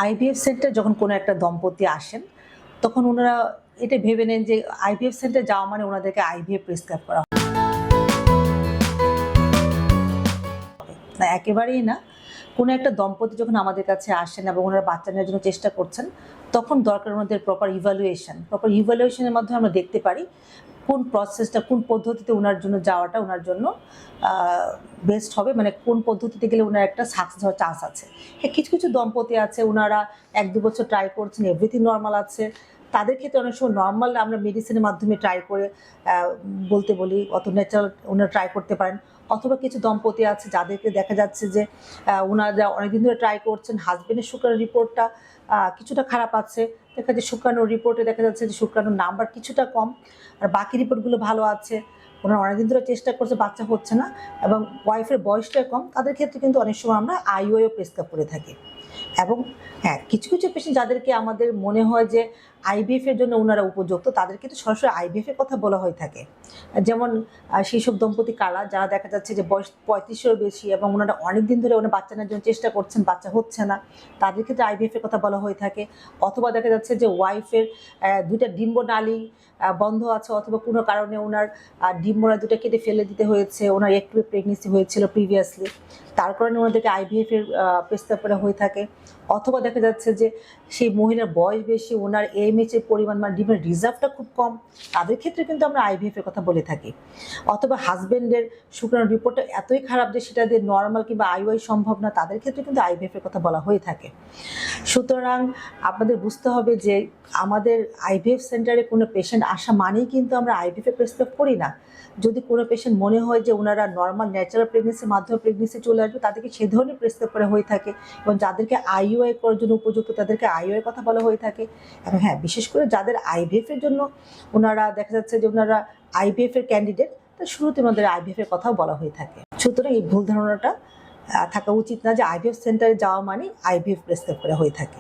IVF centre যখন কোনো একটা দম্পতি আসেন, তখন ওনারা এটা ভেবে নেন যে আইভিএফ সেন্টার যাওয়া মানে ওনাদেরকে আইভিএফ প্রেসক্রাইব করা হবে। না, একেবারেই না। কোনো একটা দম্পতি যখন আমাদের কাছে আসেন এবং ওনারা বাচ্চা নেওয়ার জন্য চেষ্টা করছেন, তখন দরকার ওনাদের প্রপার ইভ্যালুয়েশনের মাধ্যমে আমরা দেখতে পারি কোন প্রসেসটা, কোন পদ্ধতিতে ওনার জন্য যাওয়াটা ওনার জন্য বেস্ট হবে, মানে কোন পদ্ধতিতে গেলে ওনার একটা সাকসেস হওয়ার চান্স আছে। হ্যাঁ, কিছু কিছু দম্পতি আছে ওনারা 1-2 বছর ট্রাই করছেন, এভরিথিং নর্মাল আছে, তাদের ক্ষেত্রে অনেক সময় নর্মাল আমরা মেডিসিনের মাধ্যমে ট্রাই করে বলতে বলি, অত ন্যাচারাল ওনারা ট্রাই করতে পারেন। অথবা কিছু দম্পতি আছে যাদেরকে দেখা যাচ্ছে যে ওনারা অনেকদিন ধরে ট্রাই করছেন, হাজবেন্ডের শুক্রাণুর রিপোর্টটা কিছুটা খারাপ আছে, দেখা যাচ্ছে শুক্রাণুর রিপোর্টে দেখা যাচ্ছে যে শুক্রাণুর নাম্বার কিছুটা কম, আর বাকি রিপোর্টগুলো ভালো আছে। ওনারা অনেকদিন ধরে চেষ্টা করছে, বাচ্চা হচ্ছে না, এবং ওয়াইফের বয়সটা কম, তাদের ক্ষেত্রে কিন্তু অনেক সময় আমরা আইওআইও প্রেসক্রাইব করে থাকি। এবং হ্যাঁ, কিছু কিছু পেশেন্ট যাদেরকে আমাদের মনে হয় যে আইভিএফের জন্য ওনারা উপযুক্ত, তাদের কিন্তু সরাসরি আইভিএফের কথা বলা হয়ে থাকে। যেমন সেই সব দম্পতি কারা যারা দেখা যাচ্ছে যে বয়স 35-এরও বেশি এবং ওনারা অনেক দিন ধরে ওনার বাচ্চা নেওয়ার জন্য চেষ্টা করছেন, বাচ্চা হচ্ছে না, তাদের ক্ষেত্রে আইভিএফের কথা বলা হয়ে থাকে। অথবা দেখা যাচ্ছে যে ওয়াইফের 2টা ডিম্বনালী বন্ধ আছে, অথবা কোনো কারণে ওনার ডিম্বনালী 2টা কেটে ফেলে দিতে হয়েছে, ওনার একটু প্রেগনেন্সি হয়েছিল প্রিভিয়াসলি, তার কারণে ওনাদেরকে আইভিএফের প্রেসক্রাইব করা হয়ে থাকে। অথবা দেখা যাচ্ছে যে সেই মহিলার বয়স বেশি, ওনার এমএইচের পরিমাণ মানে ডিমের রিজার্ভটা খুব কম, তাদের ক্ষেত্রে কিন্তু আমরা আইভিএফের কথা বলে থাকি। অথবা হাজব্যান্ডের শুক্রাণুর রিপোর্টটা এতই খারাপ যে সেটা দিয়ে নর্মাল কিংবা আইওআই সম্ভব না, তাদের ক্ষেত্রে কিন্তু আইভিএফের কথা বলা হয়ে থাকে। সুতরাং আপনাদের বুঝতে হবে যে আমাদের আইভিএফ সেন্টারে কোনো পেশেন্ট আসা মানেই কিন্তু আমরা আইভিএফে প্রেসক্রাইব করি না। যদি কোনো পেশেন্ট মনে হয় যে ওনারা নর্মাল ন্যাচারাল প্রেগনেন্সির মাধ্যমে প্রেগনেন্সি চলে আসবে, তাদেরকে সে ধরনের প্রেসক্রাইব করা হয়ে থাকে। এবং যাদেরকে আইওআই করার জন্য উপযুক্ত, তাদেরকে আইওআই কথা বলা হয়ে থাকে। এবং হ্যাঁ, বিশেষ করে যাদের আইভিএফের জন্য ওনারা দেখা যাচ্ছে যে ওনারা আইভিএফের ক্যান্ডিডেট, তো শুরুতে ওনাদের আইভিএফের কথাও বলা হয়ে থাকে। সুতরাং এই ভুল ধারণাটা থাকা উচিত না যে আইভিএফ সেন্টারে যাওয়া মানে আইভিএফ প্রেসক্রাইব করা হয়ে থাকে।